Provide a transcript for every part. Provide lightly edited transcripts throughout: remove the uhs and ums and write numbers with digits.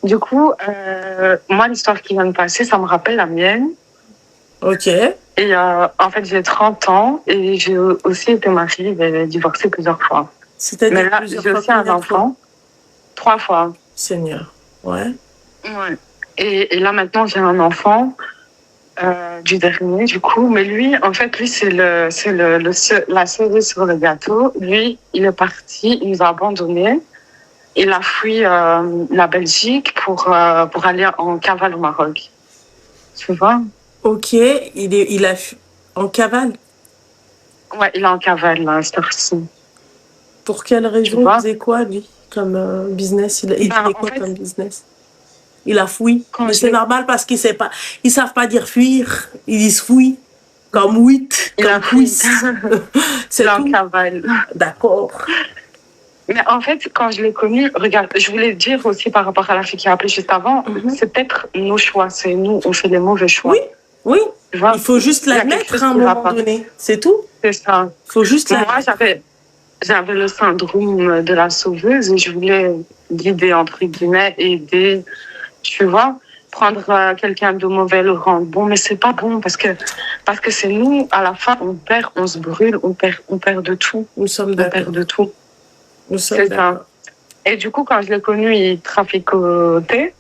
Du coup, moi, l'histoire qui vient de passer, ça me rappelle la mienne. Ok. Et en fait, j'ai 30 ans et j'ai aussi été mariée et divorcée plusieurs fois. C'est-à-dire Mais là, plusieurs j'ai fois, aussi un combien de fois? enfant, 3 fois. Seigneur. Ouais. Ouais. Et là, maintenant, j'ai un enfant du dernier, du coup. Mais lui, en fait, lui, c'est la cerise sur le gâteau. Lui, il est parti, il nous a abandonnés. Il a fui la Belgique pour aller en cavale au Maroc. Tu vois? Ok. Il a en cavale. Ouais, il est en cavale, là, cette heure-ci. Pour quelle Tu raison? Il vois? faisait quoi, lui, comme business? Il Ben, faisait en quoi fait, comme business? Il a fui. quand Mais je c'est l'ai... normal parce qu'ils savent pas, ils savent pas dire fuir. Ils disent fouille. Comme huit, Il a comme fui. quiz. Il est C'est en tout. cavale. D'accord. Mais en fait, quand je l'ai connu, regarde, je voulais dire aussi par rapport à la fille qui a appelé juste avant, c'est peut-être nos choix, c'est nous, on fait les mauvais choix. Oui, oui. Tu vois? Il faut juste Il y a quelque l'admettre chose à un qui va moment pas. donné. C'est tout. C'est ça. Il faut juste Moi, l'admettre. j'avais le syndrome de la sauveuse et je voulais guider, entre guillemets, aider, tu vois, prendre quelqu'un de mauvais, le rendre bon, mais c'est pas bon parce que c'est nous, à la fin, on perd, on se brûle, on perd de tout. Nous sommes On perd d'accord. de tout. Nous sommes C'est ça. d'accord. Et du coup, quand je l'ai connu, il traficotait.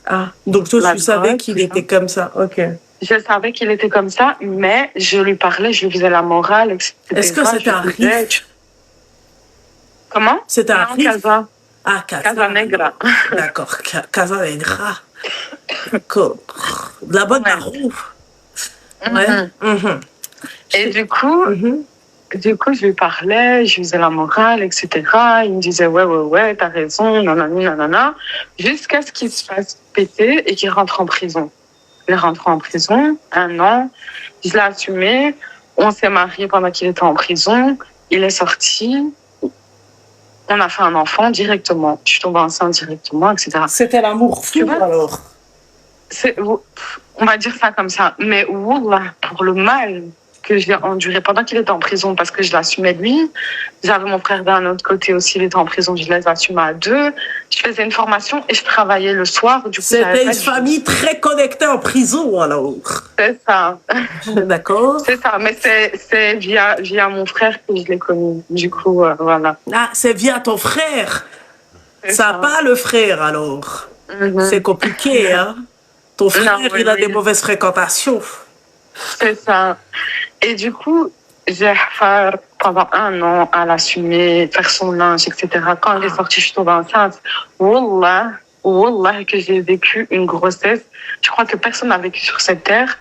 Ah, donc toi, La tu savais drogue, qu'il tout ça. était comme ça. Ok. Je savais qu'il était comme ça, mais je lui parlais, je lui faisais la morale, etc. Est-ce que c'était un riff? Comment? C'était un Non, riff? Casa. Ah, Casa. Casa Negra. D'accord. Casa Negra. D'accord. De la bonne Ouais. roue. Ouais. Mhm. Et du coup, je lui parlais, je lui faisais la morale, etc. Il me disait, ouais, t'as raison, nanani, nanana. Jusqu'à ce qu'il se fasse péter et qu'il rentre en prison. Il est rentré en prison, 1 an. Je l'ai assumé. On s'est mariés pendant qu'il était en prison. Il est sorti. On a fait un enfant directement. Je suis tombée enceinte directement, etc. C'était l'amour fou, alors. On va dire ça comme ça. Mais wallah, pour le mal que j'ai enduré pendant qu'il était en prison, parce que je l'assumais lui. J'avais mon frère d'un autre côté aussi, il était en prison, je les assumais à 2. Je faisais une formation et je travaillais le soir. Du coup, c'était une famille très connectée en prison, alors. C'est ça. D'accord. C'est ça, mais c'est via mon frère que je l'ai connu. Du coup, voilà. Ah, c'est via ton frère. Ça pas le frère, alors. C'est compliqué, hein. Ton frère, il a des mauvaises fréquentations. C'est ça. Et du coup, j'ai fait pendant 1 an à l'assumer, faire son linge, etc. Quand elle est sortie, je suis tombée enceinte. Wallah que j'ai vécu une grossesse. Je crois que personne n'a vécu sur cette terre.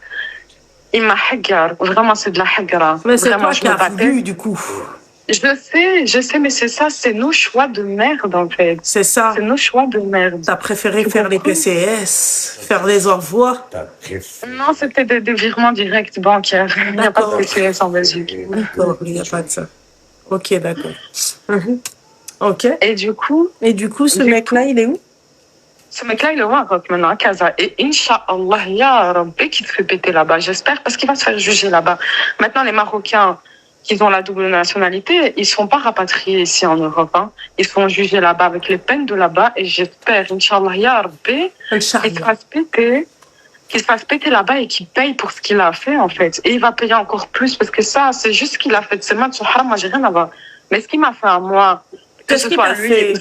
Il m'a hagar. Vraiment, c'est de la hagara. Mais c'est toi qui as vu, du coup. Je sais, mais c'est ça, c'est nos choix de merde, en fait. C'est ça. C'est nos choix de merde. T'as préféré faire les PCS, faire les envois? Non, c'était des virements directs bancaires. Il n'y a pas de PCS en Belgique. D'accord, il n'y a pas de ça. Ok, d'accord. Ok. Et du coup, ce mec-là, il est où? Ce mec-là, il est au Maroc maintenant, à Casa. Et Inch'Allah, ya Rabbi, qui te fait péter là-bas. J'espère, parce qu'il va se faire juger là-bas. Maintenant, les Marocains qui ont la double nationalité, ils ne sont pas rapatriés ici en Europe. Hein. Ils sont jugés là-bas avec les peines de là-bas. Et j'espère, Inch'Allah, ya Rabbi, qu'il se fasse péter là-bas et qu'il paye pour ce qu'il a fait, en fait. Et il va payer encore plus, parce que ça, c'est juste ce qu'il a fait de ses mains de son haram. Moi, j'ai rien à voir. Mais ce qu'il m'a fait à moi, que ce soit lui...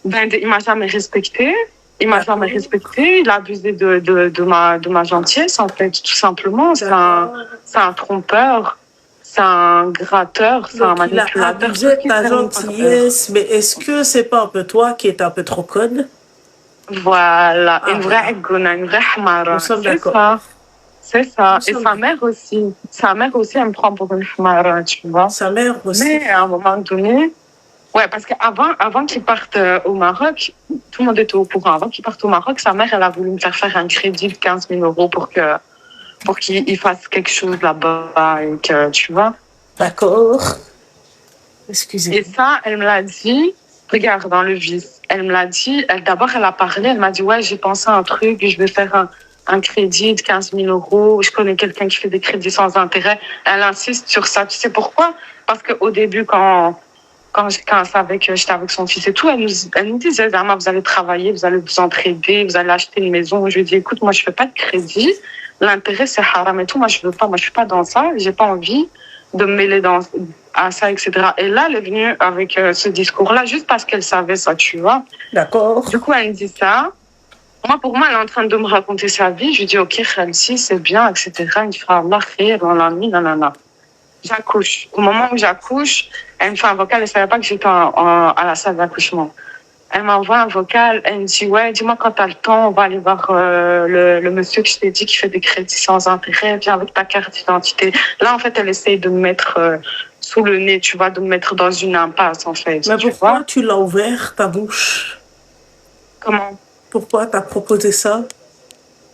il m'a jamais respecté. Il m'a jamais respecté. Il a abusé de ma gentillesse, en fait, tout simplement. C'est un trompeur. C'est un gratteur. C'est un manipulateur. Il a abusé de ta gentillesse. Mais est-ce que c'est pas un peu toi qui est un peu trop conne? Voilà. Une vraie agouna, une vraie hamara. Nous sommes d'accord. C'est ça. Et sa mère aussi. Sa mère aussi, elle me prend pour une hamara, tu vois. Sa mère aussi. Mais à un moment donné... Ouais, parce qu'avant qu'il parte au Maroc, tout le monde était au courant. Avant qu'il parte au Maroc, sa mère, elle a voulu me faire un crédit de 15 000 € pour qu'il fasse quelque chose là-bas et que, tu vois. D'accord. Excusez-moi. Et ça, elle me l'a dit, regarde, dans le vice. Elle me l'a dit, d'abord, elle a parlé, elle m'a dit, ouais, j'ai pensé à un truc, je vais faire un crédit de 15 000 €. Je connais quelqu'un qui fait des crédits sans intérêt. Elle insiste sur ça. Tu sais pourquoi? Parce qu'au début, quand quand elle savait que j'étais avec son fils et tout, elle nous disait, Zama, vous allez travailler, vous allez vous entraider, vous allez acheter une maison. Je lui ai dit, écoute, moi, je fais pas de crédit. L'intérêt, c'est haram et tout. Moi, je veux pas. Moi, je suis pas dans ça. J'ai pas envie de me mêler à ça, etc. Et là, elle est venue avec ce discours-là juste parce qu'elle savait ça, tu vois. D'accord. Du coup, elle me dit ça. Moi, pour moi, elle est en train de me raconter sa vie. Je lui dis, ok, Khalsi, c'est bien, etc. Elle me dit, Allah khair, nanana. J'accouche. Au moment où j'accouche, elle me fait un vocal. Elle ne savait pas que j'étais à la salle d'accouchement. Elle m'envoie un vocal. Elle me dit, ouais, dis-moi quand tu as le temps, on va aller voir le monsieur que je t'ai dit qui fait des crédits sans intérêt. Viens avec ta carte d'identité. Là, en fait, elle essaye de me mettre sous le nez, tu vois, de me mettre dans une impasse, en fait. Mais pourquoi tu l'as ouvert, ta bouche? Comment? Pourquoi tu as proposé ça?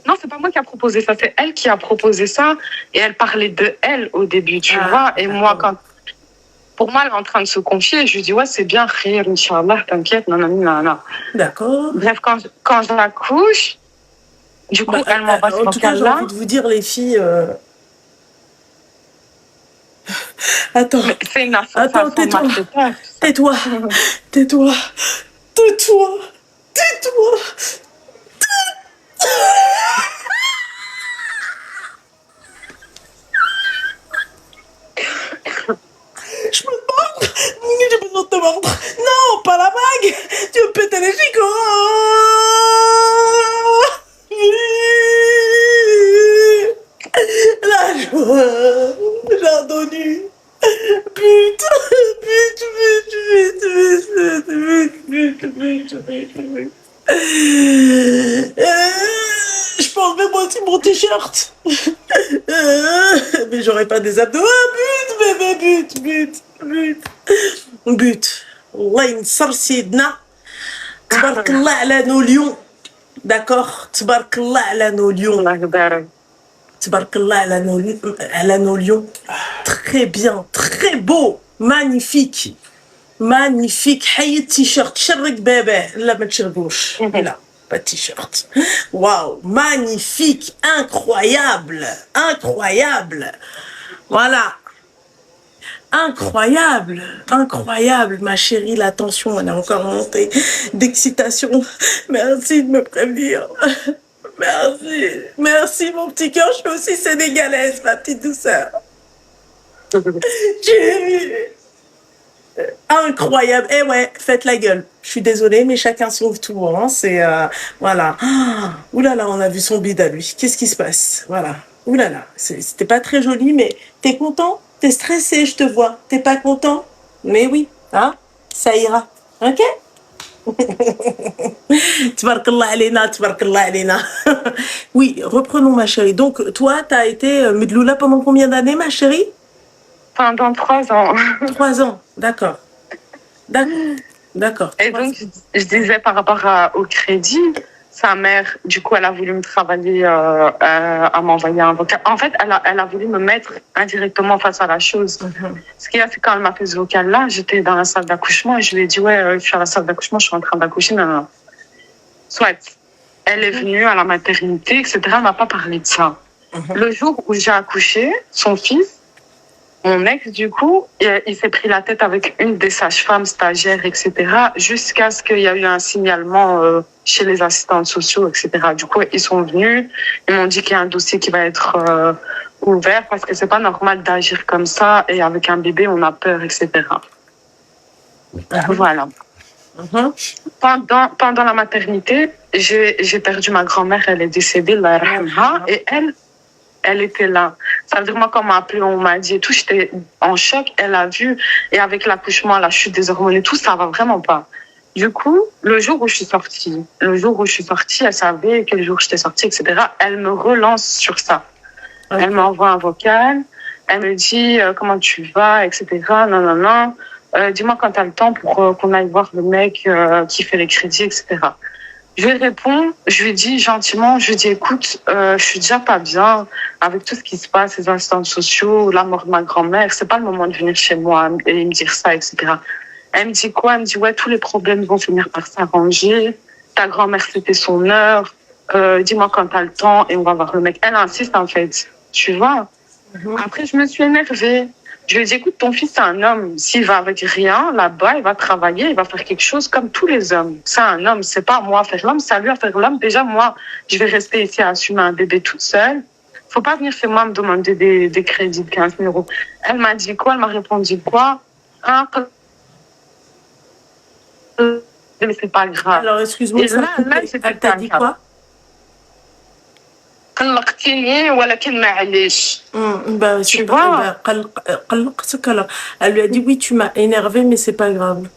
Non, c'est pas moi qui a proposé ça, c'est elle qui a proposé ça. Et elle parlait de elle au début, tu vois. Et moi, pour moi, elle est en train de se confier. Je lui dis, ouais, c'est bien, khir, Inch'Allah, t'inquiète, nanana. D'accord. Bref, quand je l'accouche, du coup, elle m'envoie ce vocal-là. En tout cas, j'ai envie de vous dire, les filles... Attends. C'est une Attends, tais-toi. Tais-toi. Je me mordre. J'ai besoin de te mordre. Non, pas la bague. Tu veux péter les chicots. La joie. J'ai entendu. Pute. Je peux enlever moi aussi mon t-shirt. Mais j'aurais pas des abdos. But. Allah ينصر سيدنا. تبارك الله على nos lions. D'accord. تبارك الله على nos lions. تبارك الله على nos lions. Très bien, très beau, magnifique. حي t-shirt. شرق بابا. لا ما تشرقوش. لا. Pas de t-shirt. Waouh, magnifique, incroyable. Voilà. Incroyable, ma chérie, la tension, elle a encore monté d'excitation. Merci de me prévenir. Merci, mon petit cœur, je suis aussi sénégalaise, ma petite douceur. Chérie. Incroyable. Eh ouais, faites la gueule. Je suis désolée, mais chacun son tour. Hein. C'est voilà. Ouh là là, on a vu son bide à lui. Qu'est-ce qui se passe? Voilà. Ouh là là, c'était pas très joli, mais t'es content? T'es stressé, je te vois. T'es pas content? Mais oui, hein? Ça ira. Ok? Tabarakallah alena. Oui, reprenons ma chérie. Donc, toi, t'as été Medloula pendant combien d'années, ma chérie? Pendant 3 ans. 3 ans, d'accord. Et donc, je disais par rapport au crédit, sa mère, du coup, elle a voulu me travailler à m'envoyer un vocal. En fait, elle a voulu me mettre indirectement face à la chose. Ce qu'il y a, c'est quand elle m'a fait ce vocal-là, j'étais dans la salle d'accouchement et je lui ai dit, ouais, je suis à la salle d'accouchement, je suis en train d'accoucher. Non. Soit, elle est venue à la maternité, etc. Elle m'a pas parlé de ça. Le jour où j'ai accouché, son fils, mon ex, du coup, il s'est pris la tête avec une des sages-femmes stagiaires, etc., jusqu'à ce qu'il y ait eu un signalement chez les assistants sociaux, etc. Du coup, ils sont venus, ils m'ont dit qu'il y a un dossier qui va être ouvert parce que c'est pas normal d'agir comme ça et avec un bébé, on a peur, etc. Voilà. Pendant la maternité, j'ai perdu ma grand-mère, elle est décédée, Allah yarhamha, et elle était là. Ça veut dire, moi, quand on m'a appelé, on m'a dit et tout, j'étais en choc. Elle a vu, et avec l'accouchement, la chute des hormones et tout, ça va vraiment pas. Du coup, le jour où je suis sortie, elle savait quel jour j'étais sortie, etc. Elle me relance sur ça. Elle m'envoie un vocal, elle me dit comment tu vas, etc. Non. Dis-moi quand tu as le temps pour qu'on aille voir le mec qui fait les crédits, etc. Je lui réponds, je lui dis gentiment, je lui dis écoute, je suis déjà pas bien avec tout ce qui se passe, les instances sociaux, la mort de ma grand-mère, c'est pas le moment de venir chez moi et me dire ça, etc. Elle me dit quoi? Elle me dit ouais, tous les problèmes vont finir par s'arranger, ta grand-mère c'était son heure, dis-moi quand t'as le temps et on va voir le mec. Elle insiste en fait, tu vois. Après je me suis énervée Je lui ai dit, écoute, ton fils, c'est un homme. S'il va avec rien, là-bas, il va travailler, il va faire quelque chose comme tous les hommes. C'est un homme, c'est pas à moi à faire l'homme, c'est à lui à faire l'homme. Déjà, moi, je vais rester ici à assumer un bébé toute seule. Faut pas venir chez moi me demander des crédits de 15 000 euros. Elle m'a dit quoi? Elle m'a répondu quoi? Ah, mais c'est pas grave. Alors, excuse-moi, Et là, elle t'a dit quoi? قلقتيني ولكن معليش. Bah, Tu vois? قلقتك alors. Elle lui a dit oui, tu m'as énervé, mais c'est pas grave.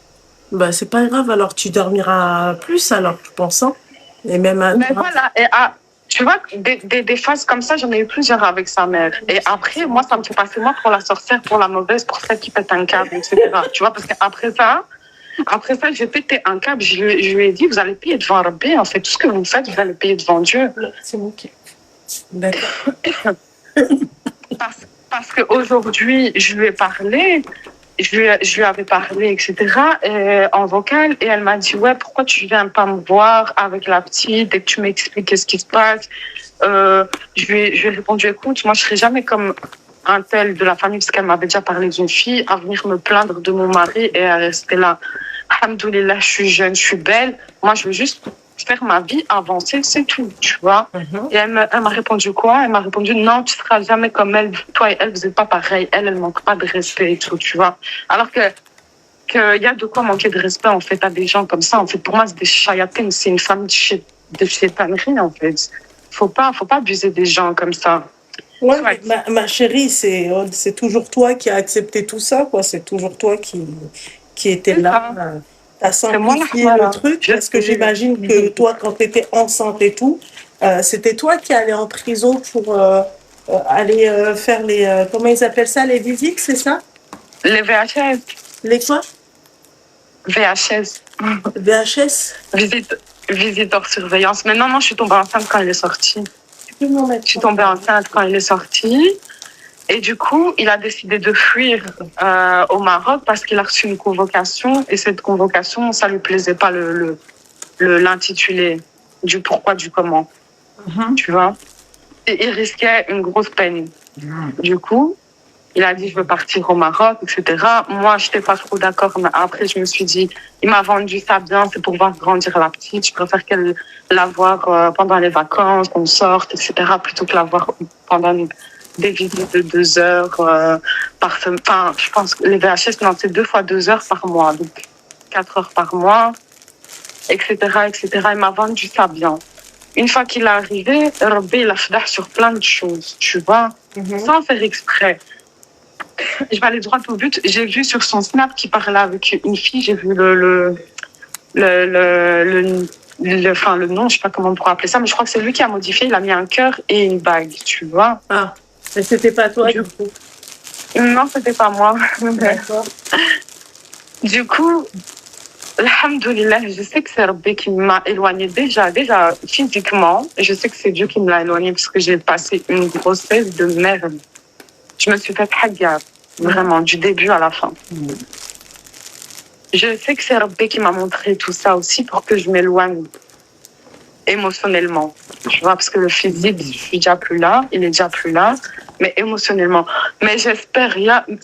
Bah, c'est pas grave, alors tu dormiras plus alors, je pense. Hein. Et même Mais voilà, et tu vois, des phases comme ça, j'en ai eu plusieurs avec sa mère. Et après, moi, ça me fait passer moi pour la sorcière, pour la mauvaise, pour celle qui pète un câble, etc. Tu vois, parce qu'après ça, j'ai pété un câble, je lui ai dit, vous allez payer devant Rabbi, en fait, tout ce que vous faites, vous allez payer devant Dieu. C'est moi qui... D'accord. Parce qu'aujourd'hui, je lui ai parlé, je lui avais parlé, etc., en vocal, et elle m'a dit, ouais, pourquoi tu viens pas me voir avec la petite et que tu m'expliques ce qui se passe. Je lui ai répondu, écoute, moi, je serai jamais comme un tel de la famille, parce qu'elle m'avait déjà parlé d'une fille, à venir me plaindre de mon mari et à rester là. Alhamdoulilah, je suis jeune, je suis belle. Moi, je veux juste faire ma vie, avancer, c'est tout, tu vois. Et elle m'a répondu quoi? Elle m'a répondu, non, tu seras jamais comme elle. Toi et elle, vous n'êtes pas pareil. Elle manque pas de respect et tout, tu vois. Alors qu'il y a de quoi manquer de respect, en fait, à des gens comme ça. En fait, pour moi, c'est des chayatines, c'est une famille de chétanerie, en fait. Faut pas abuser des gens comme ça. Ouais, ma chérie, c'est toujours toi qui as accepté tout ça, quoi. C'est toujours toi qui était là. T'as simplifié le truc, parce que j'imagine que toi, quand tu étais enceinte et tout, c'était toi qui allais en prison pour aller faire les... comment ils appellent ça, les visites, c'est ça? Les VHS. Les quoi? VHS. VHS? Visite hors surveillance. Mais non, je suis tombée enceinte quand il est sorti. Je suis tombée enceinte quand il est sorti. Et du coup, il a décidé de fuir au Maroc parce qu'il a reçu une convocation. Et cette convocation, ça lui plaisait pas l'intitulé du pourquoi, du comment. Tu vois? Et il risquait une grosse peine. Du coup, il a dit, je veux partir au Maroc, etc. Moi, je n'étais pas trop d'accord. Mais après, je me suis dit, il m'a vendu ça bien, c'est pour voir grandir la petite. Je préfère qu'elle la voir pendant les vacances, qu'on sorte, etc. plutôt que la voir pendant des visites de 2 heures par semaine. Enfin, je pense que les VHS, non, c'est 2 fois 2 heures par mois. Donc, 4 heures par mois, etc., etc. Il m'a vendu ça bien. Une fois qu'il est arrivé, Rabbi, il a fait sur plein de choses, tu vois, sans faire exprès. Je vais aller droit au but. J'ai vu sur son Snap qu'il parlait avec une fille. J'ai vu le nom, je sais pas comment on pourrait appeler ça, mais je crois que c'est lui qui a modifié. Il a mis un cœur et une bague, tu vois. Ah, mais c'était pas toi, du coup? Non, c'était pas moi. D'accord. Du coup, alhamdoulilah, je sais que c'est Rabbi qui m'a éloignée déjà physiquement. Et je sais que c'est Dieu qui me l'a éloignée parce que j'ai passé une grossesse de merde. Je me suis fait hajjab, vraiment, du début à la fin. Je sais que c'est Rabbi qui m'a montré tout ça aussi pour que je m'éloigne émotionnellement. Tu vois, parce que le physique, je suis déjà plus là, il est déjà plus là, mais émotionnellement. Mais j'espère,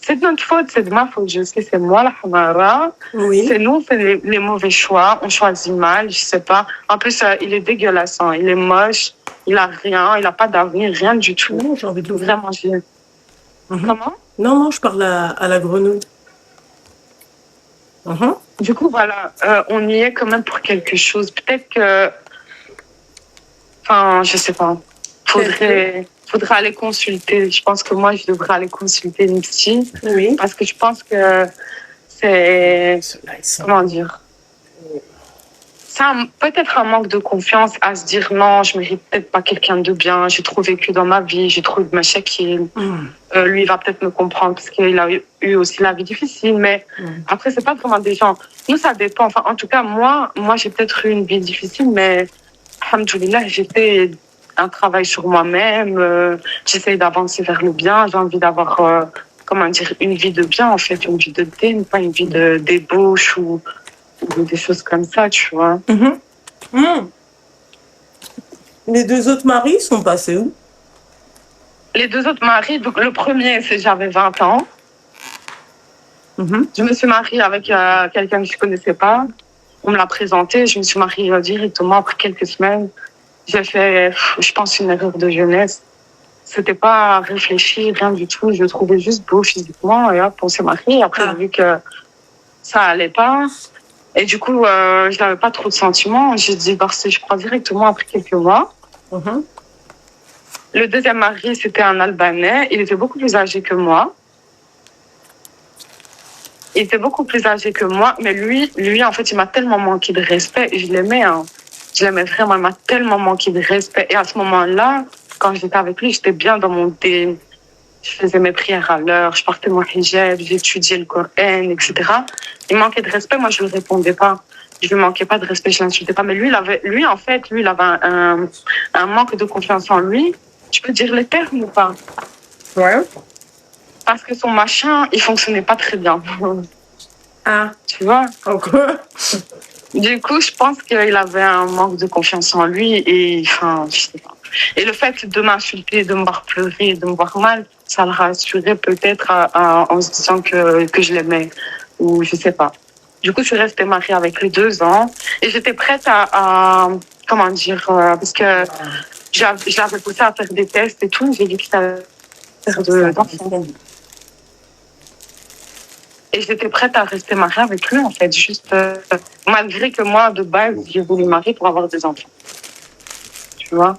c'est de notre faute, c'est de ma faute, je sais, c'est moi la hamara. Oui. C'est nous, on fait les mauvais choix, on choisit mal, je sais pas. En plus, il est dégueulasse, hein. Il est moche, il a rien, il a pas d'avenir, rien du tout. Non, j'ai envie de l'ouvrir. Vraiment, Comment? Non, je parle à la grenouille. Du coup, voilà, on y est quand même pour quelque chose. Peut-être que... Enfin, je sais pas. Faudrait aller consulter. Je pense que moi, je devrais aller consulter une psy. Oui. Parce que je pense que c'est... Comment dire? C'est peut-être un manque de confiance à se dire non, je mérite peut-être pas quelqu'un de bien, j'ai trop vécu dans ma vie, j'ai trop de machakil. Lui, il va peut-être me comprendre parce qu'il a eu aussi la vie difficile, mais après, c'est pas vraiment des gens. Nous, ça dépend. Enfin, en tout cas, moi, j'ai peut-être eu une vie difficile, mais alhamdoulilah, j'ai fait un travail sur moi-même, j'essaie d'avancer vers le bien, j'ai envie d'avoir, comment dire, une vie de bien, en fait, une vie de dîme, pas une vie de débauche ou des choses comme ça, tu vois. Les 2 autres maris sont passés où? Les 2 autres maris, donc le premier, c'est j'avais 20 ans. Je me suis mariée avec quelqu'un que je ne connaissais pas. On me l'a présenté. Je me suis mariée directement après quelques semaines. J'ai fait, je pense, une erreur de jeunesse. C'était pas réfléchi, rien du tout. Je le trouvais juste beau physiquement. Et hop, on s'est mariés. Après, j'ai vu que ça allait pas. Et du coup, je n'avais pas trop de sentiments. J'ai divorcé, je crois, directement après quelques mois. Le deuxième mari, c'était un Albanais. Il était beaucoup plus âgé que moi. Il était beaucoup plus âgé que moi. Mais lui, en fait, il m'a tellement manqué de respect. Et je l'aimais, hein. Je l'aimais vraiment. Il m'a tellement manqué de respect. Et à ce moment-là, quand j'étais avec lui, j'étais bien dans mon thé. Je faisais mes prières à l'heure. Je portais mon hijab. J'étudiais le Coran, etc. Il manquait de respect. Moi, je ne lui répondais pas. Je lui manquais pas de respect. Je l'insultais pas. Mais lui, il avait un manque de confiance en lui. Je peux dire les termes ou pas? Ouais. Parce que son machin, il fonctionnait pas très bien. Ah. Tu vois? Pourquoi? Du coup, je pense qu'il avait un manque de confiance en lui et, enfin, je sais pas. Et le fait de m'insulter, de me voir pleurer, de me voir mal, ça le rassurait peut-être en se disant que je l'aimais ou je sais pas. Du coup, je suis restée mariée avec lui 2 ans et j'étais prête comment dire, parce que je l'avais poussé à faire des tests et tout. J'ai dit que ça faire d'enfants. Et j'étais prête à rester mariée avec lui, en fait, juste malgré que moi, de base, j'ai voulu marier pour avoir des enfants. Tu vois?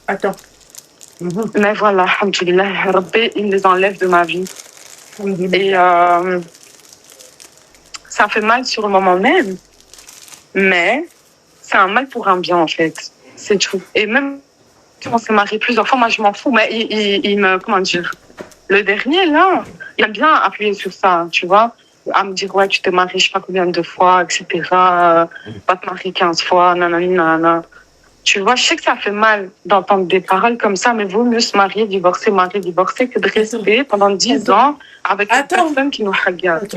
Attends. Mais voilà, alhamdoulilah, Rabbi, il les enlève de ma vie. Et ça fait mal sur le moment même, mais c'est un mal pour un bien, en fait. C'est tout. Et même si on s'est marié plusieurs fois, moi, je m'en fous, mais il me, comment dire, le dernier, là, il a bien appuyé sur ça, tu vois, à me dire, ouais, tu t'es marié, je sais pas combien de fois, etc. Va te marier 15 fois, nanani, nanana. Tu vois, je sais que ça fait mal d'entendre des paroles comme ça, mais vaut mieux se marier, divorcer, que de rester pendant 10 ans avec une personne qui nous regarde.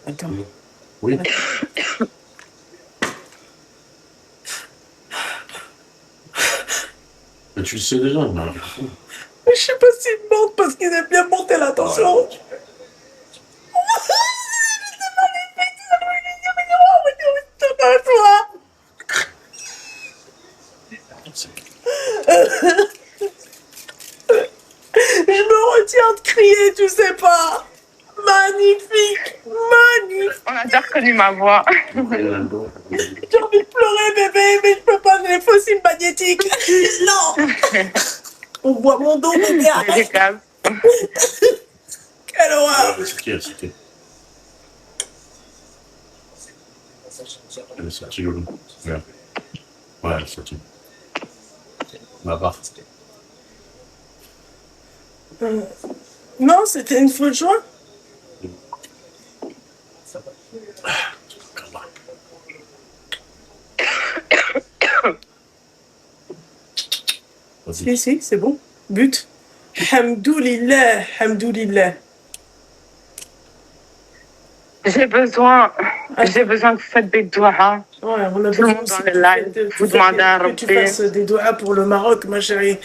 Attends. Oui. Mais tu le sais déjà, non? Mais je sais pas s'il monte parce qu'il aime bien monter la tension. Je me retiens de crier, tu sais pas. Magnifique. On a déjà reconnu ma voix. J'ai envie de pleurer, bébé, mais je peux pas, j'ai les fossiles magnétiques. Non. On voit mon dos, bébé, arrête. Quelle horreur. C'était. Elle est sortie le long. Ouais, elle est sortie. Ma part. Non, c'était une fausse joie. Si, c'est bon. But. Hamdoulillah, hamdoulillah. J'ai besoin que vous faites des doigts. Ouais, on a Tout le monde dans le live. Vous demandez à que tu fasses des doigts pour le Maroc, ma chérie.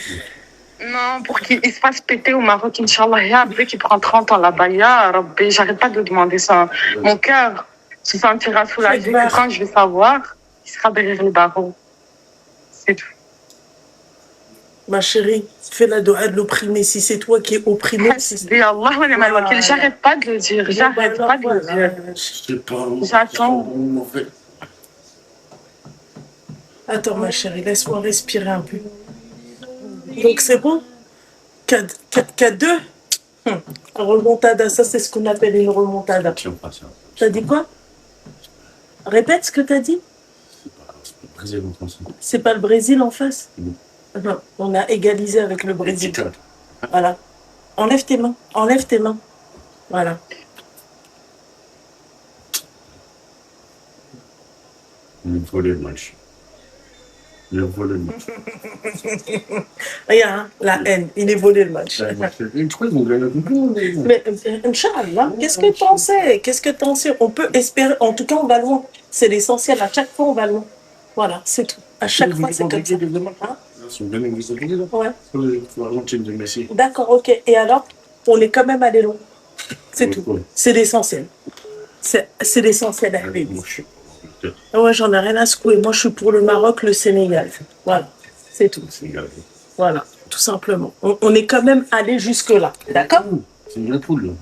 Non, pour qu'il se fasse péter au Maroc, Inch'Allah, il y a un bébé qui prend 30 ans là-bas. Ya Rabbi, j'arrête pas de demander ça. Mon cœur se sentira soulagé que quand je vais savoir, il sera derrière les barreaux. C'est tout. Ma chérie, fais la doua de l'opprimé. Si c'est toi qui es opprimé, j'arrête pas de le dire. J'arrête pas de le dire. J'attends. Attends, ma chérie, laisse-moi respirer un peu. Donc c'est bon? K2? Remontada, ça c'est ce qu'on appelle une remontada. T'as dit quoi? Répète ce que t'as dit. C'est pas le Brésil en face? Non, on a égalisé avec le Brésil. Voilà. Enlève tes mains. Voilà. Il faut les matchs. Regarde, hein, la haine. Il est volé le match. Mais, Inch'Allah, qu'est-ce que t'en sais? On peut espérer. En tout cas, on va loin. C'est l'essentiel. À chaque fois, on va loin. Voilà, c'est tout. À chaque fois, c'est comme ça. Hein? Ouais. D'accord, ok. Et alors, on est quand même allé loin. C'est tout. C'est l'essentiel. C'est l'essentiel, Habibi. Ouais, j'en ai rien à secouer. Moi, je suis pour le Maroc, le Sénégal. Voilà, c'est tout. Voilà, tout simplement. On est quand même allé jusque-là. D'accord? C'est une poule.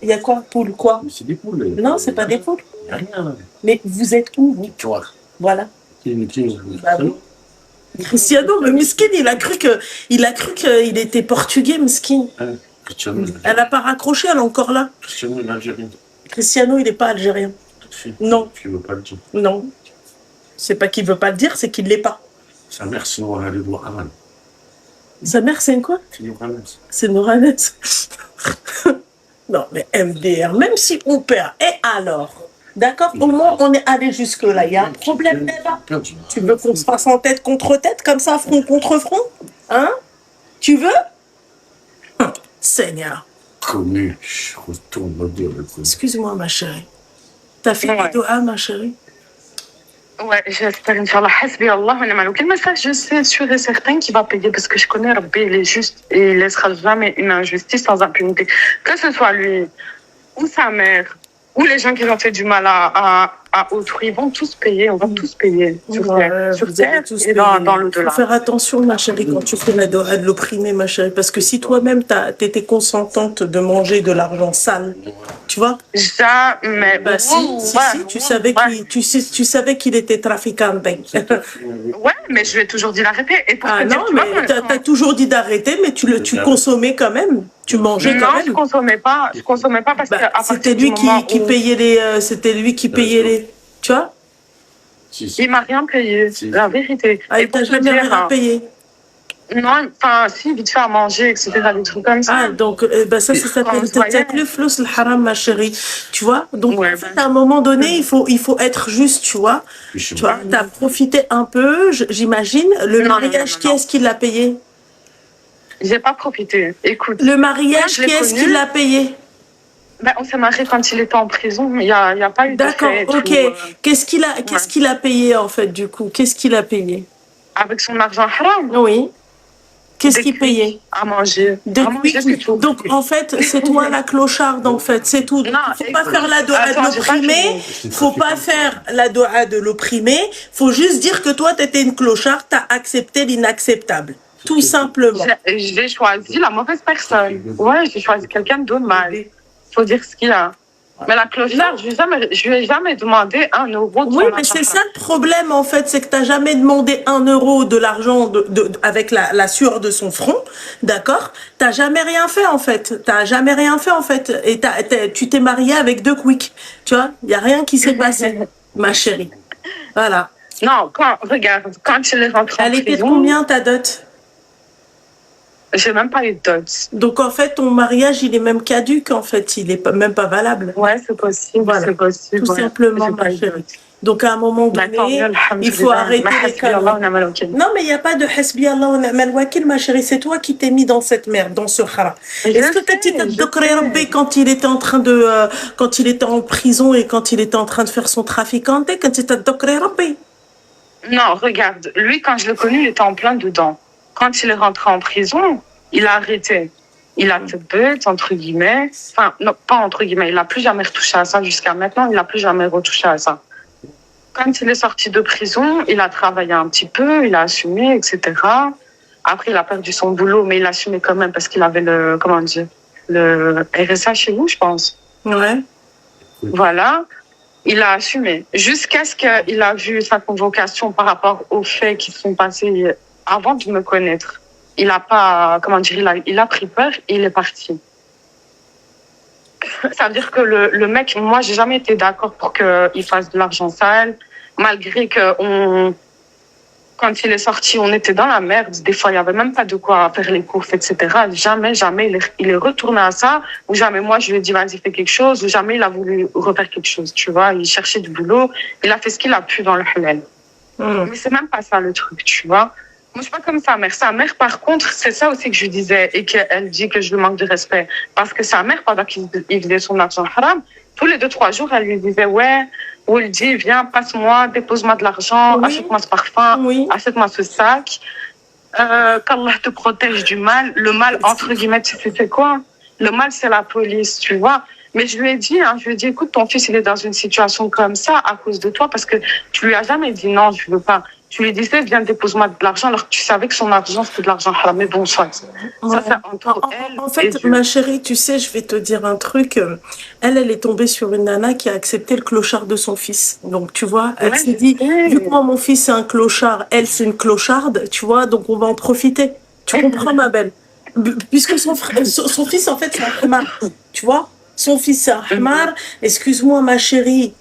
Il y a quoi? Poule quoi? C'est des poules. Non, c'est pas des poules. Il n'y a rien. Mais vous êtes où, vous? Tu vois. Voilà. Bah oui. Cristiano, le miskin, il a cru qu'il était portugais, miskin. Elle n'a pas raccroché, elle est encore là. Cristiano, il est algérien. Cristiano, il n'est pas algérien. Non. Tu veux pas le dire. Non. C'est pas qu'il veut pas le dire, c'est qu'il l'est pas. Sa mère, c'est Noura Haman. Sa mère, c'est quoi? C'est Noura Haman. C'est Noura Haman. Non, mais MDR, même si on perd, et alors? D'accord? Au moins, on est allé jusque-là. Il y a un problème là-bas. Tu veux qu'on se fasse en tête contre tête, comme ça, front contre front? Hein? Tu veux? Seigneur. Connu, je retourne me dire le coup. Excuse-moi, ma chérie. T'as fait les doigts, ma chérie? Ouais, j'espère, Inch'Allah, hasbi Allah wa ni'mal wakil. Mais ça, je sais sûr et certain qu'il va payer parce que je connais Rabbi, il est juste et il laissera jamais une injustice sans impunité. Que ce soit lui ou sa mère ou les gens qui ont fait du mal à autrui, ils vont tous payer, on va tous payer. Sur terre et dans l'au-delà. Faut faire attention, ma chérie, quand tu fais la doha de l'opprimer, ma chérie, parce que si toi-même t'étais consentante de manger de l'argent sale, tu vois? Jamais. Bah si, tu savais qu'il était trafiquant. Ouais, mais je lui ai toujours dit d'arrêter. Ah non, mais t'as toujours dit d'arrêter, mais tu consommais quand même. Tu mangeais quand même. Non, je consommais pas parce que c'était lui qui payait les, tu vois? Il m'a rien payé, la vérité. Ah, il t'a jamais rien payé? Non, enfin, si, vite fait à manger, etc., des trucs comme ça. Ah, donc, ça s'appelle le flous, le haram, ma chérie. Tu vois? Donc, en fait, à un moment donné, il faut être juste, tu vois? Tu vois, t'as profité un peu, j'imagine. Le mariage, qui est-ce qui l'a payé? J'ai pas profité. Écoute. Le mariage, qui est-ce qui l'a payé? Ben, on s'est marié quand il était en prison. Il y a pas eu de fête. D'accord, ok. Qu'est-ce qu'il a payé, en fait, du coup? Qu'est-ce qu'il a payé? Avec son argent haram? Oui. Qu'est-ce qu'il payait? À manger. Donc, en fait, c'est toi la clocharde, en fait. C'est tout. Il ne faut pas faire la doha de l'opprimé. Faut pas faire la doha de l'opprimé. Faut juste dire que toi, tu étais une clocharde, tu as accepté l'inacceptable. Tout simplement. J'ai choisi la mauvaise personne. Ouais, j'ai choisi quelqu'un de mal. Faut dire ce qu'il y a. Mais la clocharde, je lui ai jamais demandé 1 euro de Oui, mais c'est ça le problème, en fait, c'est que tu n'as jamais demandé 1 euro de l'argent avec la sueur de son front, d'accord? Tu n'as jamais rien fait, en fait. Tu n'as jamais rien fait, en fait. Et tu t'es mariée avec 2 quicks. Tu vois? Il n'y a rien qui s'est passé, ma chérie. Voilà. Non, regarde, quand il est rentré en prison... Elle était de combien, ta dot? J'ai même pas eu de dot. Donc, en fait, ton mariage, il est même caduc, en fait. Il est même pas valable. Ouais, c'est possible. Voilà. C'est possible. Tout simplement, ma chérie. Donc, à un moment donné, il faut arrêter les conneries. Non, mais il n'y a pas de hasbi Allah wa ni'mal wakil, ma chérie. C'est toi qui t'es mis dans cette merde, dans ce haram. Est-ce que tu t'as dit Rabbi quand il était en train de, quand il était en prison et quand il était en train de faire son trafiquant, quand tu t'as dit Rabbi? Non, regarde. Lui, quand je l'ai connu, il était en plein dedans. Quand il est rentré en prison, il a arrêté. Il a fait bête, entre guillemets. Enfin, non, pas entre guillemets. Il n'a plus jamais retouché à ça jusqu'à maintenant. Il n'a plus jamais retouché à ça. Quand il est sorti de prison, il a travaillé un petit peu, il a assumé, etc. Après, il a perdu son boulot, mais il a assumé quand même parce qu'il avait le RSA chez vous, je pense. Ouais. Voilà. Il a assumé. Jusqu'à ce qu'il a vu sa convocation par rapport aux faits qui se sont passés avant de me connaître. Il a pas, il a pris peur et il est parti. Ça veut dire que le mec, moi, j'ai jamais été d'accord pour qu'il fasse de l'argent sale, malgré quand il est sorti, on était dans la merde. Des fois, il y avait même pas de quoi faire les courses, etc. Jamais, il est retourné à ça, ou jamais moi, je lui ai dit, vas-y, fais quelque chose, ou jamais il a voulu refaire quelque chose, tu vois. Il cherchait du boulot, il a fait ce qu'il a pu dans le halal. Mais c'est même pas ça le truc, tu vois. Moi, je suis pas comme sa mère. Sa mère, par contre, c'est ça aussi que je disais et qu'elle dit que je lui manque de respect. Parce que sa mère, pendant qu'il faisait son argent haram, tous les 2-3 jours, elle lui disait, ouais, ou elle dit, viens, passe-moi, dépose-moi de l'argent, achète-moi ce parfum, achète-moi ce sac. Qu'Allah te protège du mal. Le mal, entre guillemets, tu sais c'est quoi? Le mal, c'est la police, tu vois. Mais je lui ai dit, écoute, ton fils, il est dans une situation comme ça à cause de toi, parce que tu lui as jamais dit non, je veux pas. Tu lui disais, viens, dépose-moi de l'argent, alors que tu savais que son argent, c'était de l'argent haram. Mais bon, soit. Ça, c'est entre elle En et fait, Dieu. ma chérie, tu sais, je vais te dire un truc. Elle est tombée sur une nana qui a accepté le clochard de son fils. Donc, tu vois, elle Ouais, s'est je dit, vu que sais. moi, mon fils, c'est un clochard, elle, c'est une clocharde, tu vois, donc on va en profiter. Tu comprends, ma belle? Puisque son fils, en fait, c'est un hamar, tu vois? Son fils, c'est un hamar. Excuse-moi, ma chérie.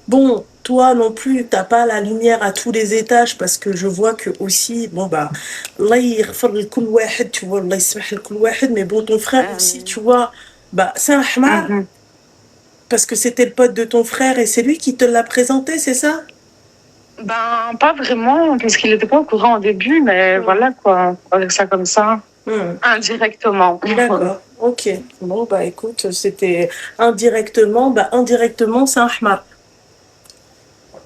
Bon, toi non plus, t'as pas la lumière à tous les étages parce que je vois que aussi, bon bah, Allah يغفر لكل واحد, tu vois, Allah يسمح لكل واحد, mais bon, ton frère aussi, tu vois, bah, c'est un hamar Mhm. parce que c'était le pote de ton frère et c'est lui qui te l'a présenté, c'est ça? Ben, pas vraiment, parce qu'il n'était pas au courant au début, mais voilà, quoi. On va dire ça comme ça. Indirectement. D'accord, ok. Bon, bah écoute, c'était indirectement, c'est un hamar.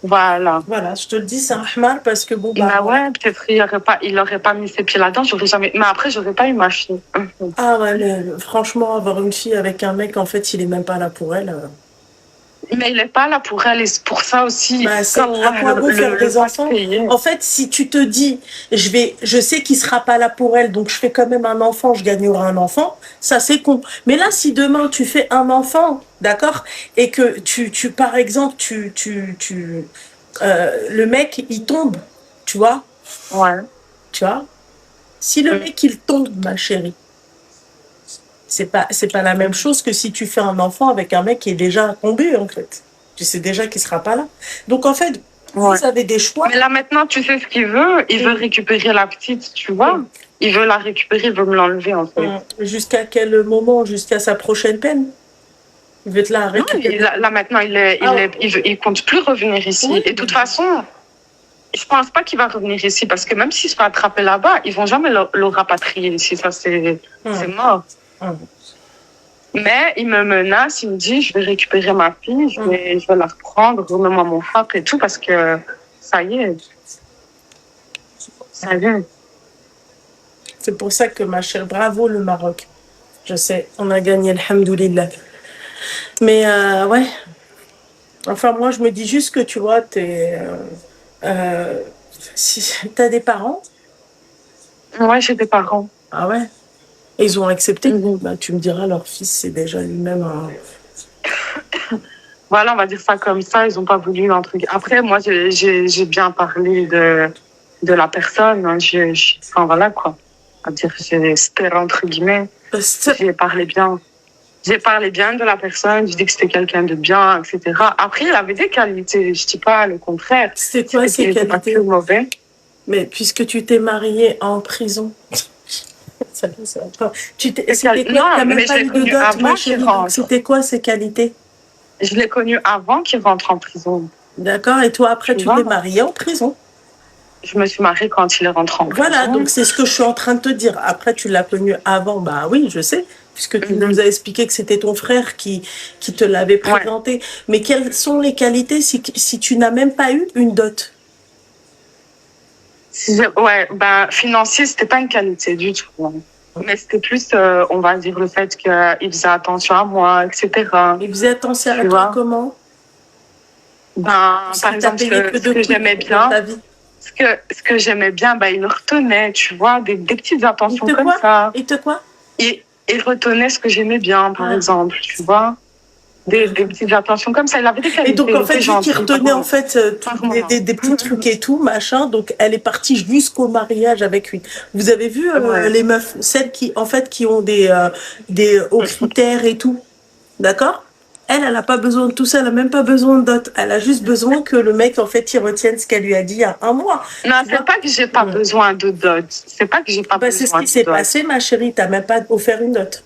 Voilà. Voilà, je te le dis, c'est un hamar parce que bon, Bah ouais, peut-être il aurait pas mis ses pieds là-dedans, j'aurais jamais. Mais après, j'aurais pas eu ma fille. Ah ouais, mais franchement, avoir une fille avec un mec, en fait, il est même pas là pour elle. Mais il n'est pas là pour elle, et c'est pour ça aussi. Bah, c'est à quoi bon faire des enfants? En fait, si tu te dis, je sais qu'il sera pas là pour elle, donc je fais quand même un enfant, je gagnerai un enfant, ça c'est con. Mais là, si demain tu fais un enfant, d'accord, et que par exemple, le mec, il tombe, tu vois, Ouais. tu vois. Si le mec, il tombe, ma chérie, c'est pas la même chose que si tu fais un enfant avec un mec qui est déjà tombé, en fait. Tu sais déjà qu'il sera pas là. Donc, en fait, Ouais. vous avez des choix. Mais là, maintenant, tu sais ce qu'il veut. Il veut récupérer la petite, tu vois. Il veut la récupérer, il veut me l'enlever, en fait. Jusqu'à quel moment? Jusqu'à sa prochaine peine? Il veut te la Non, récupérer. là, maintenant, il compte plus revenir ici. Oui. Et de toute façon, je pense pas qu'il va revenir ici, parce que même s'il se fait attraper là-bas, ils vont jamais le rapatrier ici. Ça, c'est mort. Mais il me menace, il me dit, je vais récupérer ma fille, je vais la reprendre, remets-moi mon haq et tout, parce que ça y est. Ça y est. C'est pour ça que, ma chère, bravo le Maroc. Je sais, on a gagné, alhamdoulilah. Mais, ouais. Enfin, moi, je me dis juste que, tu vois, t'as des parents? Ouais, j'ai des parents. Ah ouais? Et ils ont accepté? Bah, tu me diras, leur fils, c'est déjà lui-même un... Voilà, on va dire ça comme ça, ils n'ont pas voulu un truc. Après, moi, j'ai bien parlé de la personne. Hein. Enfin, voilà, quoi. On va dire, c'était entre guillemets. J'ai parlé bien. J'ai parlé bien de la personne, j'ai dit que c'était quelqu'un de bien, etc. Après, il avait des qualités, je dis pas le contraire. C'était quoi ces Il était pas qualités? plus mauvais. Mais puisque tu t'es mariée en prison... Ça va pas. C'était quoi? Non, T'as même mais pas je l'ai eu de connu dot, avant ma qu'il chérie. rentre. Donc c'était quoi ces qualités? Je l'ai connu avant qu'il rentre en prison. D'accord. Et toi, après, tu vois? t'es mariée en prison. Je me suis mariée quand il est rentré en prison. Voilà, donc c'est ce que je suis en train de te dire. Après, tu l'as connu avant. Bah oui, je sais, puisque tu nous as expliqué que c'était ton frère qui te l'avait présenté. Ouais. Mais quelles sont les qualités si tu n'as même pas eu une dot? Ouais, ben, financier, c'était pas une qualité du tout. Hein. Mais c'était plus, on va dire, le fait qu'il faisait attention à moi, etc. Il faisait attention à toi comment? Ben, par exemple, ce que j'aimais bien, ce que j'aimais bien, ben, il le retenait, tu vois, des petites attentions comme ça. Il retenait ce que j'aimais bien, par exemple, tu vois. Des petites attentions comme ça. Il avait des qualités. Et donc, en fait, vu qu'il retenait, en fait, des petits trucs et tout, machin, donc elle est partie jusqu'au mariage avec lui. Vous avez vu les meufs, celles qui, en fait, qui ont des hauts critères et tout, d'accord? Elle n'a pas besoin de tout ça, elle n'a même pas besoin de dot. Elle a juste besoin que le mec, en fait, il retienne ce qu'elle lui a dit il y a un mois. Non, c'est pas que j'ai pas besoin de dot. C'est pas que j'ai pas besoin de dot. C'est ce qui s'est passé, ma chérie. T'as même pas offert une dot.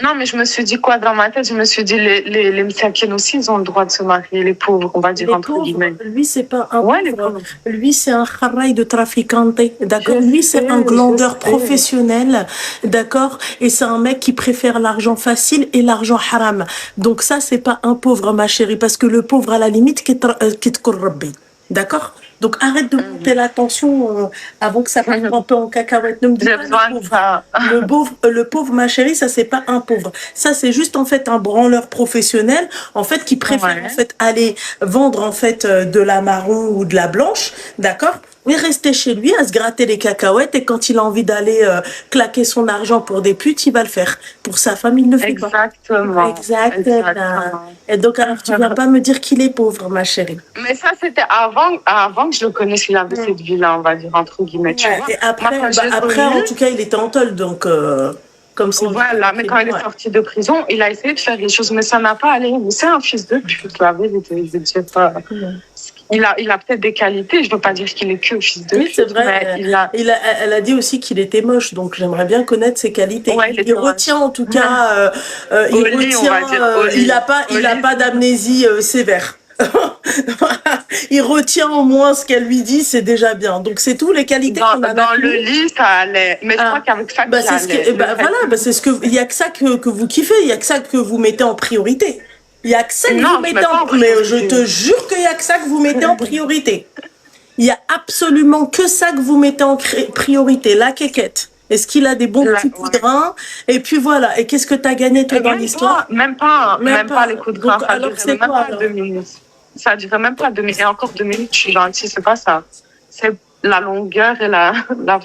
Non, mais je me suis dit quoi dans ma tête? Je me suis dit, les msakines aussi, ils ont le droit de se marier, les pauvres, on va dire, entre guillemets. Lui, c'est pas un pauvre. Lui, c'est un kharraï de traficante, d'accord? Lui, c'est un glandeur professionnel, d'accord? Et c'est un mec qui préfère l'argent facile et l'argent haram. Donc ça, c'est pas un pauvre, ma chérie, parce que le pauvre, à la limite, qui te corrobit. D'accord? Donc arrête de monter la tension avant que ça parte un peu en cacahuète. Ne me dis J'ai pas besoin de ça. le pauvre, ma chérie, ça c'est pas un pauvre. Ça c'est juste en fait un branleur professionnel en fait qui préfère Ouais. en fait aller vendre en fait de la marron ou de la blanche, d'accord? Et rester chez lui à se gratter les cacahuètes et quand il a envie d'aller claquer son argent pour des putes, il va le faire. Pour sa femme, il ne le fait pas. Exactement. Exactement. Et donc alors tu viens pas me dire qu'il est pauvre, ma chérie. Mais ça, c'était avant que je le connaisse, il avait cette vie-là, on va dire, entre guillemets, tu vois. Et après, Moi, quand j'ai après en connu, tout cas, il était en tôle, donc comme ça. voilà, mais quand il est sorti de prison, il a essayé de faire les choses, mais ça n'a pas allé. Mais c'est un fils de pute, la vérité, je dis pas. Il a peut-être des qualités, je veux pas dire qu'il est que fils de Oui, pute, c'est vrai. mais Elle a dit aussi qu'il était moche, donc j'aimerais bien connaître ses qualités. Ouais, il retient en tout cas, Au lit, on va dire, au lit. il a pas d'amnésie sévère. Il retient au moins ce qu'elle lui dit, c'est déjà bien. Donc c'est tout les qualités qu'on a. Dans le lit, ça allait. Mais je crois qu'avec ça, c'est ce que il y a que ça que vous kiffez, il y a que ça que vous mettez en priorité. Il y a que ça que vous mettez en priorité. Mais je te jure qu'il y a que ça que vous mettez en priorité. Il y a absolument que ça que vous mettez en priorité, la quéquette. Est-ce qu'il a des bons petits coups de rein? Et puis voilà. Et qu'est-ce que tu as gagné toi dans l'histoire? Même pas les coups de rein. Alors c'est quoi alors? 2 minutes. Ça durait même pas 2 minutes. Et encore 2 minutes, je suis gentille, c'est pas ça. C'est la longueur et la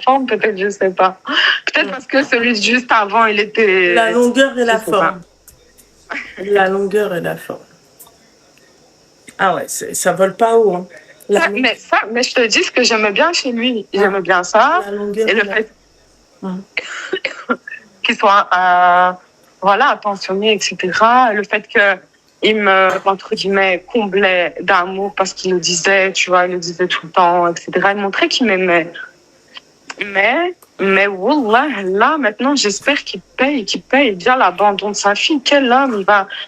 forme, peut-être, je sais pas. Peut-être parce que celui juste avant, il était... La longueur et la forme. La longueur et la forme. Ah ouais, ça vole pas haut. Hein. Mais je te dis ce que j'aimais bien chez lui. J'aimais bien ça. Et le fait qu'il soit voilà, attentionné, etc. Le fait qu'il me, entre guillemets, comblait d'amour parce qu'il le disait, tu vois, il le disait tout le temps, etc. Il montrait qu'il m'aimait. Mais wallah, là, maintenant, j'espère qu'il paye bien l'abandon de sa fille. Quel homme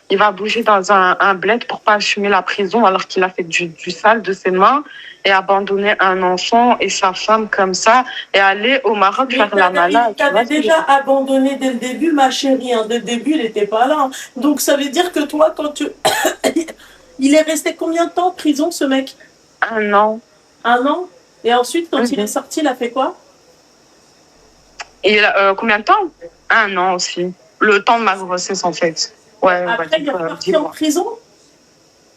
il va bouger dans un bled pour pas assumer la prison alors qu'il a fait du sale de ses mains et abandonner un enfant et sa femme comme ça et aller au Maroc faire la malade. Il t'avait déjà abandonné dès le début, ma chérie. Hein. Dès le début, il n'était pas là. Hein. Donc, ça veut dire que toi, quand tu... il est resté combien de temps en prison, ce mec? 1 an. 1 an? Et ensuite, quand il est sorti, il a fait quoi? Et combien de temps? 1 an aussi. Le temps de ma grossesse, en fait. Ouais, après, il est reparti en prison?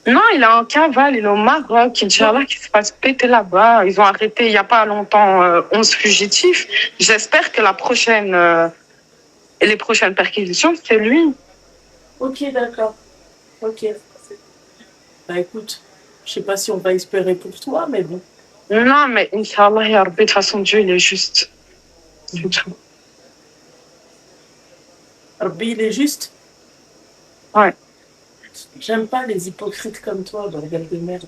Non, il est en cavale, il est au Maroc. Inch'Allah, qu'il se passe péter là-bas. Ils ont arrêté il n'y a pas longtemps 11 fugitifs. J'espère que les prochaines perquisitions, c'est lui. Ok, d'accord. Ok. Bah écoute, je sais pas si on va espérer pour toi, mais bon. Non, mais Inch'Allah, ya Rabbi, de toute façon, Dieu, il est juste. C'est tout. Rabbi, il est juste? Ouais. J'aime pas les hypocrites comme toi, bordel de merde.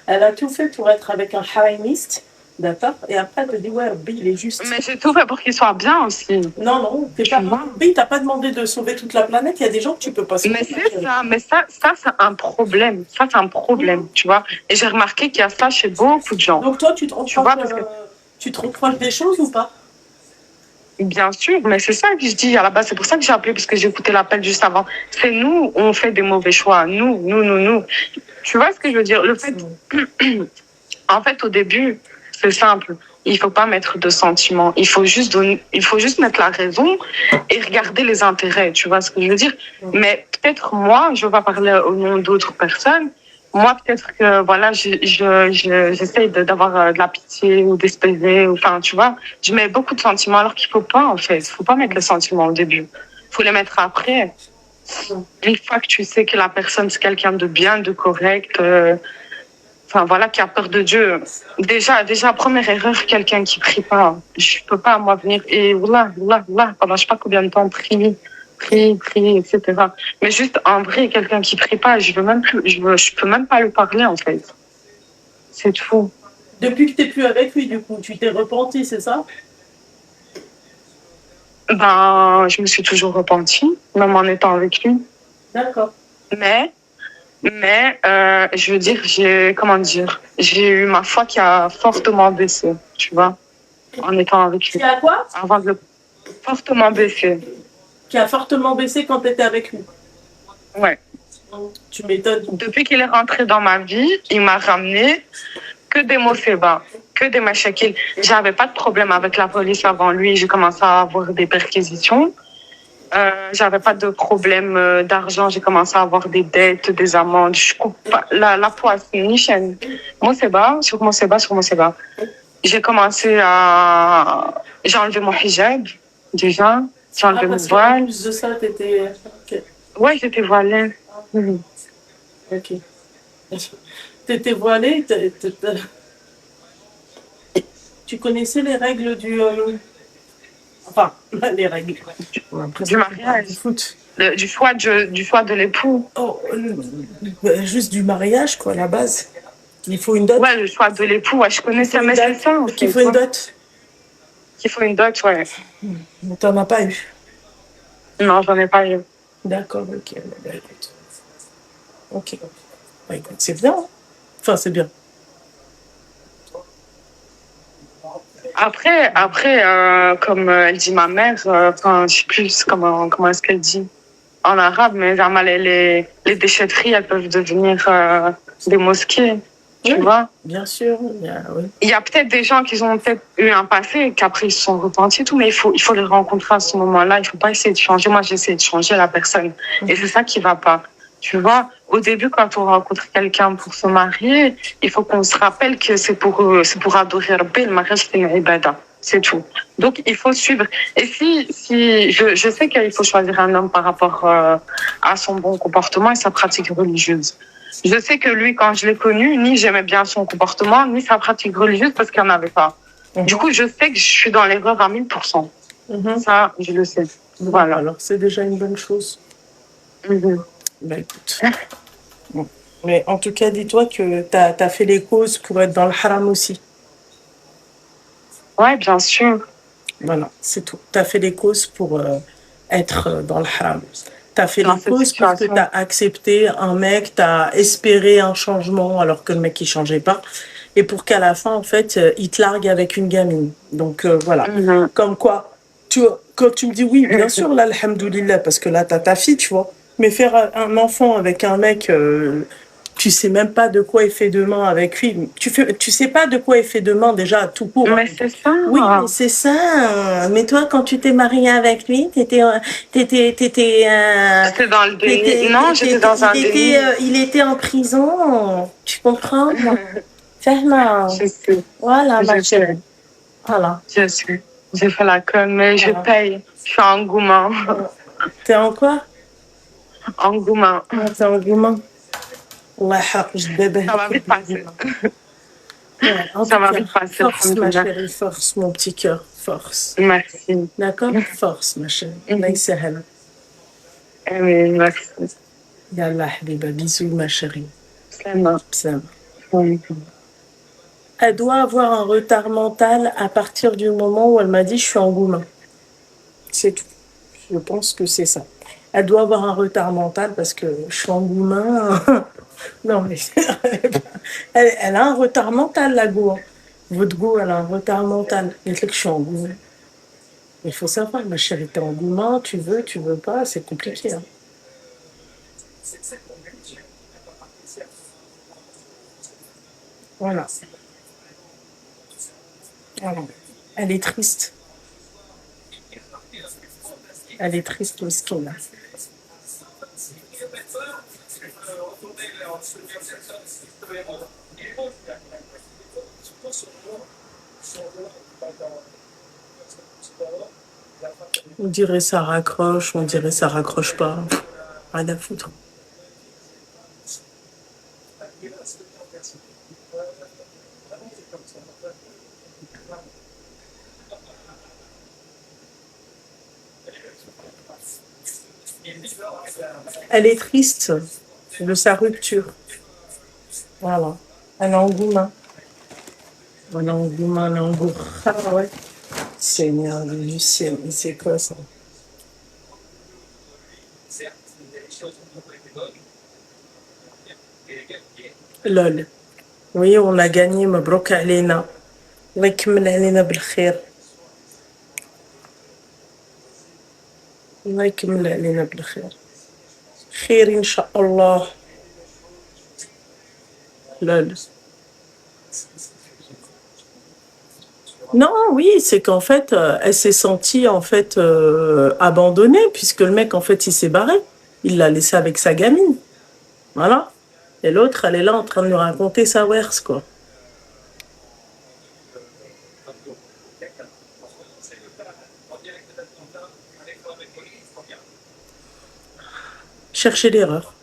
Elle a tout fait pour être avec un haramiste, d'accord? Et après, elle te dit, ouais, Rabbi, il est juste. Mais j'ai tout fait pour qu'il soit bien aussi. Non, t'es pas Rabbi, t'as pas demandé de sauver toute la planète, il y a des gens que tu peux pas sauver. Mais ça, c'est un problème. Ça, c'est un problème, tu vois. Et j'ai remarqué qu'il y a ça chez beaucoup de gens. Donc toi, tu te reproches des choses ou pas? Bien sûr, mais c'est ça que je dis à la base. C'est pour ça que j'ai appelé, parce que j'ai écouté l'appel juste avant. C'est nous, on fait des mauvais choix. Nous. Tu vois ce que je veux dire? Le fait, en fait, au début, c'est simple. Il faut pas mettre de sentiments. Il faut juste mettre la raison et regarder les intérêts. Tu vois ce que je veux dire? Mais peut-être moi, je vais pas parler au nom d'autres personnes. Moi, peut-être que, voilà, j'essaie d'avoir de la pitié ou d'espérer, enfin, tu vois, je mets beaucoup de sentiments alors qu'il faut pas, en fait. Il faut pas mettre les sentiments au début. Il faut les mettre après. Une fois que tu sais que la personne, c'est quelqu'un de bien, de correct, enfin, voilà, qui a peur de Dieu. Déjà, première erreur, quelqu'un qui prie pas. Je peux pas, moi, venir et, voilà, pendant je sais pas combien de temps, prier, etc. Mais juste, en vrai, quelqu'un qui prie pas, je peux même pas lui parler, en fait. C'est tout. Depuis que t'es plus avec lui, du coup, tu t'es repenti, c'est ça? Ben, je me suis toujours repentie, même en étant avec lui. D'accord. Mais, je veux dire, j'ai eu ma foi qui a fortement baissé, tu vois, en étant avec lui. Qui a quoi? Avant de fortement baissé. Qui a fortement baissé quand tu étais avec lui. Ouais. Tu m'étonnes. Depuis qu'il est rentré dans ma vie, il m'a ramené que des mots que des machakils. J'avais pas de problème avec la police avant lui. J'ai commencé à avoir des perquisitions. J'avais pas de problème d'argent. J'ai commencé à avoir des dettes, des amendes. Je coupe pas la poisse, ni chaîne. Sur Moseba. J'ai commencé à... J'ai enlevé mon hijab, déjà. J'ai enlevé mon Parce qu'en voile. plus de ça, t'étais... Ok. Ouais, j'étais voilée. Mhm. Ok. T'étais voilée, tu connaissais les règles du... Enfin, les règles. Du mariage. Du foot. Du choix de l'époux. Oh, juste du mariage, quoi, la base. Il faut une dot. Ouais, le choix de l'époux, ouais, je connaissais, mais c'est ça. En fait, qu'il faut une dot. Qu'il faut une dot, ouais. Mais t'en as pas eu. Non, j'en ai pas eu. D'accord, ok. Bah, écoute. Ok. Bah, écoute, c'est bien. Hein. Enfin, c'est bien. Après, comme elle dit ma mère, enfin, je sais plus comment est-ce qu'elle dit en arabe, mais les déchetteries, elles peuvent devenir des mosquées, tu vois. Bien sûr, oui. Il y a peut-être des gens qui ont peut-être eu un passé et qu'après ils se sont repentis et tout, mais il faut les rencontrer à ce moment-là. Il faut pas essayer de changer. Moi, j'ai essayé de changer la personne. Et c'est ça qui va pas. Tu vois, au début, quand on rencontre quelqu'un pour se marier, il faut qu'on se rappelle que c'est pour adorer Rabbi. Le mariage, c'est une ibada. C'est tout. Donc, il faut suivre. Et si je sais qu'il faut choisir un homme par rapport à son bon comportement et sa pratique religieuse. Je sais que lui, quand je l'ai connu, ni j'aimais bien son comportement, ni sa pratique religieuse parce qu'il n'y en avait pas. Du coup, je sais que je suis dans l'erreur à 1000%. Ça, je le sais. Voilà. Alors, c'est déjà une bonne chose. Bah, écoute. Bon. Mais en tout cas, dis-toi que t'as fait les causes pour être dans le haram aussi. Ouais, bien sûr. Voilà, c'est tout. T'as fait les causes pour être dans le haram. T'as fait les causes parce que t'as accepté un mec, t'as espéré un changement alors que le mec il changeait pas. Et pour qu'à la fin, en fait, il te largue avec une gamine. Donc voilà. Comme quoi, quand tu me dis oui, bien sûr, là, alhamdoulilah, parce que là, t'as ta fille, tu vois. Mais faire un enfant avec un mec, tu sais même pas de quoi est fait demain avec lui. Tu sais pas de quoi est fait demain déjà tout court. Mais c'est ça. Oui, mais c'est ça. Mais toi, quand tu t'es mariée avec lui, J'étais dans le déni. Non, j'étais dans un déni. Il était en prison. Tu comprends? Fahma. Je sais. Voilà, ma Je chérie. sais. Voilà. Je sais. J'ai fait la conne, mais je paye. Je suis engouement. T'es en quoi? Engouement. T'es engouement. Allah يحرج بابا. Ça va vite passer. Ça va vite passer. Force, ma chérie, force, mon petit cœur, force. Merci. D'accord? Force, ma chérie. Allah يسهل. Oui, merci. Yallah, habiba, bisous, ma chérie. Salam. Salam. Elle doit avoir un retard mental à partir du moment où elle m'a dit je suis engouement. C'est tout. Je pense que c'est ça. Elle doit avoir un retard mental parce que je suis engouement. Non, mais elle a un retard mental, la go. Votre go, elle a un retard mental. Il fait que je suis engouement. Il faut savoir, ma chérie, t'es engouement, tu veux pas, c'est compliqué. Hein. Voilà. Voilà. Elle est triste. Elle est triste, mesquine. On dirait ça raccroche, on dirait ça raccroche pas. Rien à foutre. Elle est triste de sa rupture. Voilà. Elle est engouement. Elle est engouement, elle est engouement. Ah ouais. Seigneur du ciel, mais c'est quoi ça? LOL. Oui, on a gagné, مبروك علينا. الله يكمل علينا بالخير. الله يكمل علينا بالخير. Khair, Inch'Allah. Lol. Non, oui, c'est qu'en fait, elle s'est sentie en fait abandonnée puisque le mec en fait il s'est barré. Il l'a laissée avec sa gamine. Voilà. Et l'autre, elle est là en train de lui raconter sa werse, quoi. Chercher l'erreur.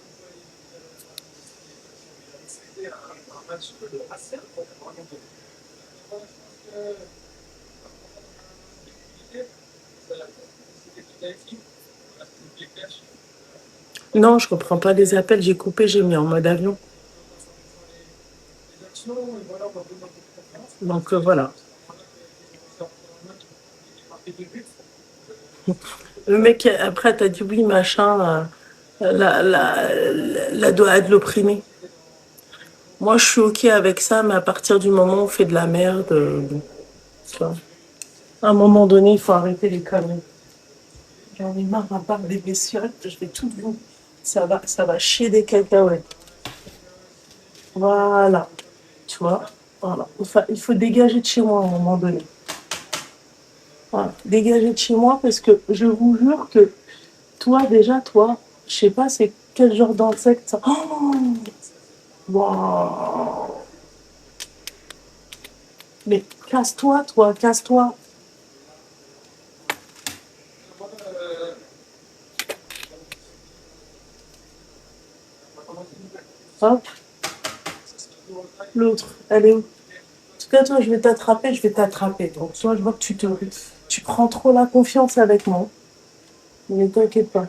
Non, je reprends pas les appels, j'ai coupé, j'ai mis en mode avion. Donc voilà. Le mec, après, t'as dit oui, machin, la doigt de l'opprimer. Moi, je suis OK avec ça, mais à partir du moment où on fait de la merde, bon, tu vois. À un moment donné, il faut arrêter les conneries. J'en ai marre à part des bestioles, je vais tout vous. Ça va chier des cacahuètes. Voilà. Tu vois? Voilà. Il faut dégager de chez moi à un moment donné. Voilà. Dégager de chez moi parce que je vous jure que toi, déjà, toi, je sais pas c'est quel genre d'insecte ça. Oh, waouh. Mais casse-toi, toi, casse-toi. Hop, l'autre, elle est où? En tout cas, toi, je vais t'attraper, je vais t'attraper. Donc, toi, je vois que tu prends trop la confiance avec moi. Mais t'inquiète pas.